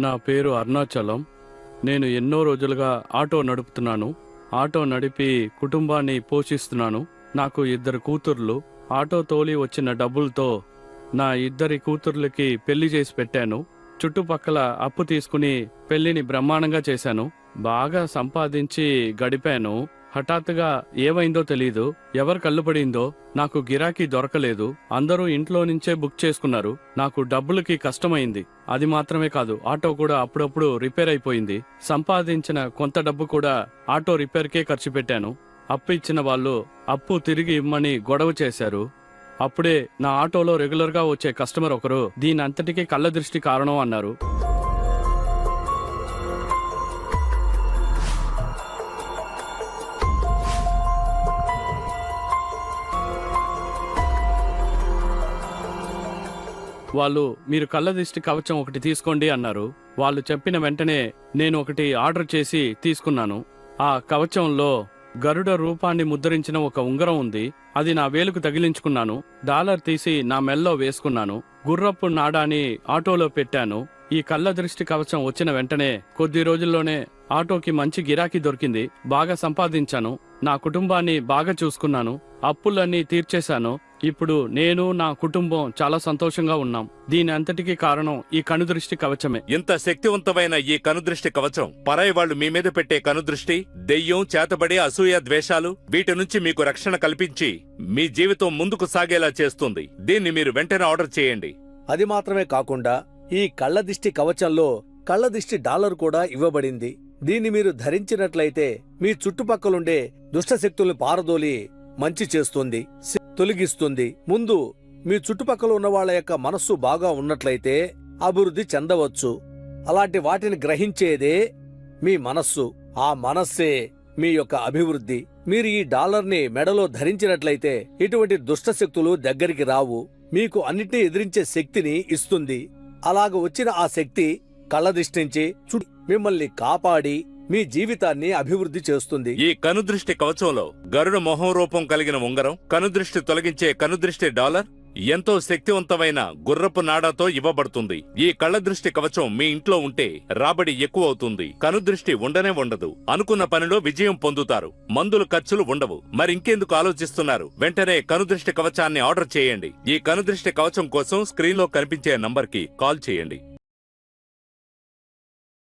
నా పేరు అరుణాచలం. నేను ఎన్నో రోజులుగా ఆటో నడుపుతున్నాను. ఆటో నడిపి కుటుంబాన్ని పోషిస్తున్నాను. నాకు 2 కూతుర్లు. ఆటో తోలి వచ్చిన డబ్బులతో నా 2 కూతుర్లకి పెళ్లి చేసి పెట్టాను. చుట్టుపక్కల అప్పు తీసుకుని పెళ్లిని బ్రహ్మాండంగా చేశాను. బాగా సంపాదించి గడిపాను. హఠాత్తుగా ఏమైందో తెలీదు, ఎవరు కళ్ళు పడిందో. నాకు గిరాకీ దొరకలేదు. అందరూ ఇంట్లో నుంచే బుక్ చేసుకున్నారు. నాకు డబ్బులకి కష్టమైంది. అది మాత్రమే కాదు, ఆటో కూడా అప్పుడప్పుడు రిపేర్ అయిపోయింది. సంపాదించిన కొంత డబ్బు కూడా ఆటో రిపేర్కే ఖర్చు పెట్టాను. అప్పు ఇచ్చిన వాళ్ళు అప్పు తిరిగి ఇమ్మని గొడవ చేశారు. అప్పుడే నా ఆటోలో రెగ్యులర్గా వచ్చే కస్టమర్ ఒకరు దీని అంతటికీ కళ్ళ దృష్టి కారణం అన్నారు. వాళ్ళు మీరు కళ్ళ దిష్టి కవచం ఒకటి తీసుకోండి అన్నారు. వాళ్ళు చెప్పిన వెంటనే నేను ఒకటి ఆర్డర్ చేసి తీసుకున్నాను. ఆ కవచంలో గరుడ రూపాన్ని ముద్రించిన ఒక ఉంగరం ఉంది. అది నా వేలుకు తగిలించుకున్నాను. డాలర్ తీసి నా మెల్లో వేసుకున్నాను. గుర్రపు నాడాని ఆటోలో పెట్టాను. ఈ కళ్ళ దృష్టి కవచం వచ్చిన వెంటనే కొద్ది రోజుల్లోనే ఆటోకి మంచి గిరాకీ దొరికింది. బాగా సంపాదించాను. నా కుటుంబాన్ని బాగా చూసుకున్నాను. అప్పులన్నీ తీర్చేశాను. ఇప్పుడు నేను నా కుటుంబం చాలా సంతోషంగా ఉన్నాం. దీని అంతటికీ కారణం ఈ కనుదృష్టి కవచమే. ఇంత శక్తివంతమైన ఈ కనుదృష్టి కవచం పరాయి వాళ్ళు మీ మీద పెట్టే కనుదృష్టి, దెయ్యం, చేతబడి, అసూయ, ద్వేషాలు వీటి నుంచి మీకు రక్షణ కల్పించి మీ జీవితం ముందుకు సాగేలా చేస్తుంది. దీన్ని మీరు వెంటనే ఆర్డర్ చేయండి. అది మాత్రమే కాకుండా ఈ కళ్ళదిష్టి కవచంలో కళ్ళదిష్టి డాలర్ కూడా ఇవ్వబడింది. దీన్ని మీరు ధరించినట్లయితే మీ చుట్టుపక్కలుండే దుష్టశక్తుల్ని పారదోలి మంచి చేస్తుంది, తొలగిస్తుంది. ముందు మీ చుట్టుపక్కల ఉన్న వాళ్ళ యొక్క మనస్సు బాగా ఉన్నట్లయితే అభివృద్ధి చెందవచ్చు. అలాంటి వాటిని గ్రహించేదే మీ మనస్సు. ఆ మనస్సే మీ యొక్క అభివృద్ధి. మీరు ఈ డాలర్ని మెడలో ధరించినట్లయితే ఇటువంటి దుష్టశక్తులు దగ్గరికి రావు. మీకు అన్నిటినీ ఎదిరించే శక్తిని ఇస్తుంది. అలాగ వచ్చిన ఆ శక్తి కళ్ళదిష్టించి మిమ్మల్ని కాపాడి మీ జీవితాన్ని అభివృద్ధి చేస్తుంది. ఈ కనుదృష్టి కవచంలో గరుడ మొహం రూపం కలిగిన ఉంగరం, కనుదృష్టి తొలగించే కనుదృష్టి డాలర్, ఎంతో శక్తివంతమైన గుర్రపు నాడాతో ఇవ్వబడుతుంది. ఈ కళ్ళదృష్టి కవచం మీ ఇంట్లో ఉంటే రాబడి ఎక్కువ అవుతుంది. కనుదృష్టి ఉండనే ఉండదు. అనుకున్న పనిలో విజయం పొందుతారు. మందులు ఖర్చులు ఉండవు. మరింకెందుకు ఆలోచిస్తున్నారు? వెంటనే కనుదృష్టి కవచాన్ని ఆర్డర్ చేయండి. ఈ కనుదృష్టి కవచం కోసం స్క్రీన్లో కనిపించే నంబర్కి కాల్ చేయండి.